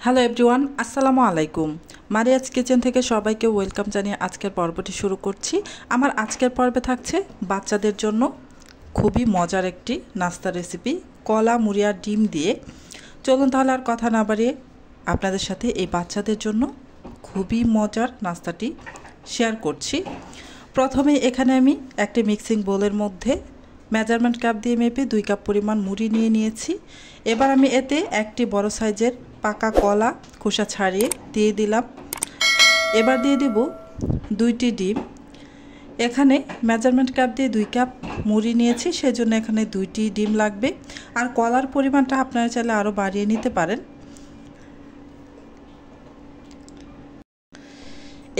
Hello everyone, আসসালামু আলাইকুম। Mariya's kitchen থেকে সবাইকে ওয়েলকাম জানিয়ে আজকের পর্বটি শুরু করছি। আমার আজকের পর্বে থাকছে বাচ্চাদের জন্য খুবই মজার একটি নাস্তা রেসিপি, কলা মুড়ি আর ডিম দিয়ে। চলুন তাহলে আর কথা না বাড়িয়ে আপনাদের সাথে এই বাচ্চাদের জন্য খুবই মজার নাস্তাটি শেয়ার করছি। প্রথমে এখানে আমি একটি মিক্সিং বোলের মধ্যে মেজারমেন্ট কাপ দিয়ে মেপে 2 কাপ পরিমাণ মুড়ি নিয়ে নিয়েছি। এবার আমি এতে একটি বড় সাইজের পাকা কলা খোসা ছাড়িয়ে দিয়ে দিলাম। এবার দিয়ে দেব 2টি ডিম। এখানে মেজারমেন্ট কাপ দিয়ে 2 কাপ মুড়ি নিয়েছি, সেজন্য এখানে 2টি ডিম লাগবে। আর কলার পরিমাণটা আপনারা চাইলে আরও বাড়িয়ে নিতে পারেন।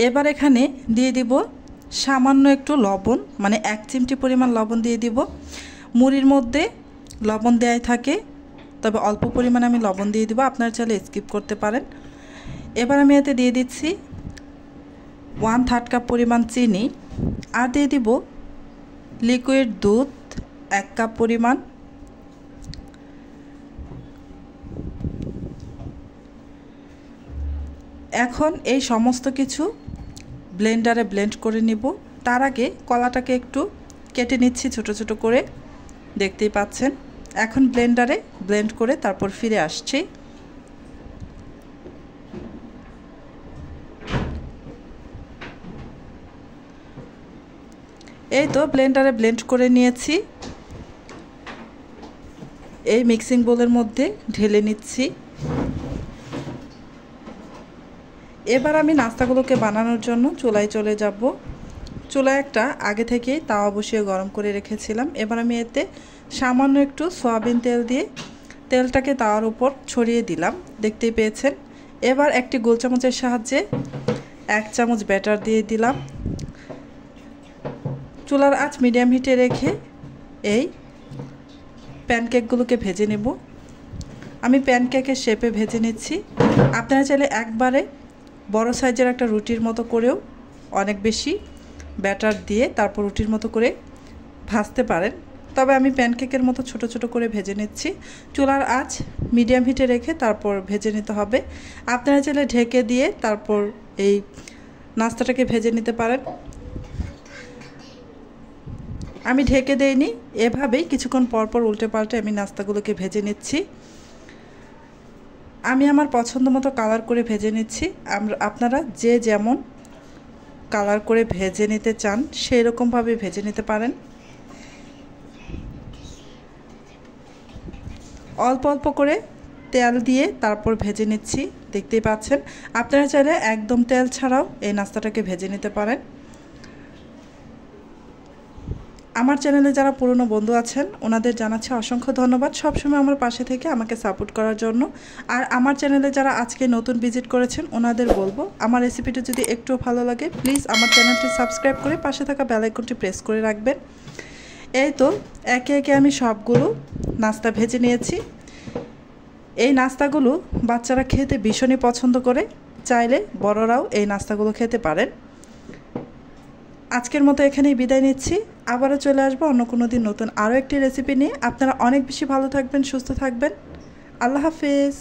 এবার এখানে দিয়ে দিব সামান্য একটু লবণ, মানে 1 চিমটি পরিমাণ লবণ দিয়ে দিব। মুড়ির মধ্যে লবণ দেওয়াই থাকে, তবে অল্প পরিমাণে আমি লবণ দিয়ে দিব, আপনারা চাইলে স্কিপ করতে পারেন। এবার আমি এতে দিয়ে দিচ্ছি 1/3 কাপ পরিমাণ চিনি, আর দিয়ে দিব লিকুইড দুধ 1 কাপ পরিমাণ। এখন এই সমস্ত কিছু ব্লেন্ডারে ব্লেন্ড করে নিব। তার আগে কলাটাকে একটু কেটে নিচ্ছি ছোট ছোট করে, দেখতেই পাচ্ছেন। এখন ব্লেন্ডারে ব্লেন্ড করে তারপর ফিরে আসছি। এই তো ব্লেন্ডারে ব্লেন্ড করে নিয়েছি, এই মিক্সিং বোলের মধ্যে ঢেলে নিচ্ছি। এবার আমি নাস্তাগুলোকে বানানোর জন্য চুলায় চলে যাব। চুলায় একটা আগে থেকেই তাওয়া বসিয়ে গরম করে রেখেছিলাম। এবার আমি এতে সামান্য একটু সয়াবিন তেল দিয়ে তেলটাকে তাওয়ার উপর ছড়িয়ে দিলাম, দেখতেই পেয়েছেন। এবার একটি গোল চামচের সাহায্যে 1 চামচ ব্যাটার দিয়ে দিলাম। চুলার আঁচ মিডিয়াম হিটে রেখে এই প্যানকেকগুলোকে ভেজে নেব। আমি প্যানকেকের শেপে ভেজে নিচ্ছি। আপনারা চাইলে একবারে বড় সাইজের একটা রুটির মতো করেও অনেক বেশি ব্যাটার দিয়ে তারপর রুটির মতো করে ভাজতে পারেন, তবে আমি প্যানকেকের মতো ছোট ছোট করে ভেজে নিচ্ছি। চুলার আঁচ মিডিয়াম হিটে রেখে তারপর ভেজে নিতে হবে। আপনারা চাইলে ঢেকে দিয়ে তারপর এই নাস্তাটাকে ভেজে নিতে পারেন। আমি ঢেকে দেইনি, এভাবেই কিছুক্ষণ পরপর উল্টে পাল্টে আমি নাস্তাগুলোকে ভেজে নিচ্ছি। আমি আমার পছন্দ মতো কালার করে ভেজে নিচ্ছি। আপনারা যে যেমন কালার করে ভেজে নিতে চান সেই রকমভাবে ভেজে নিতে পারেন। অল্প অল্প করে তেল দিয়ে তারপর ভেজে নিচ্ছি, দেখতেই পাচ্ছেন। আপনারা চাইলে একদম তেল ছাড়াও এই নাস্তাটাকে ভেজে নিতে পারেন। আমার চ্যানেলে যারা পুরনো বন্ধু আছেন ওনাদের জানাচ্ছি অসংখ্য ধন্যবাদ, সবসময় আমার পাশে থেকে আমাকে সাপোর্ট করার জন্য। আর আমার চ্যানেলে যারা আজকে নতুন ভিজিট করেছেন ওনাদের বলবো, আমার রেসিপিটা যদি একটু ভালো লাগে প্লিজ আমার চ্যানেলটি সাবস্ক্রাইব করে পাশে থাকা বেল আইকনটি প্রেস করে রাখবেন। এই তো একে একে আমি সবগুলো নাস্তা ভেজে নিয়েছি। এই নাস্তাগুলো বাচ্চারা খেতে ভীষণই পছন্দ করে, চাইলে বড়রাও এই নাস্তাগুলো খেতে পারেন। আজকের মতো এখানেই বিদায় নিচ্ছি, আবারও চলে আসবো অন্য কোনো দিন নতুন আরও একটি রেসিপি নিয়ে। আপনারা অনেক বেশি ভালো থাকবেন, সুস্থ থাকবেন। আল্লাহ হাফেজ।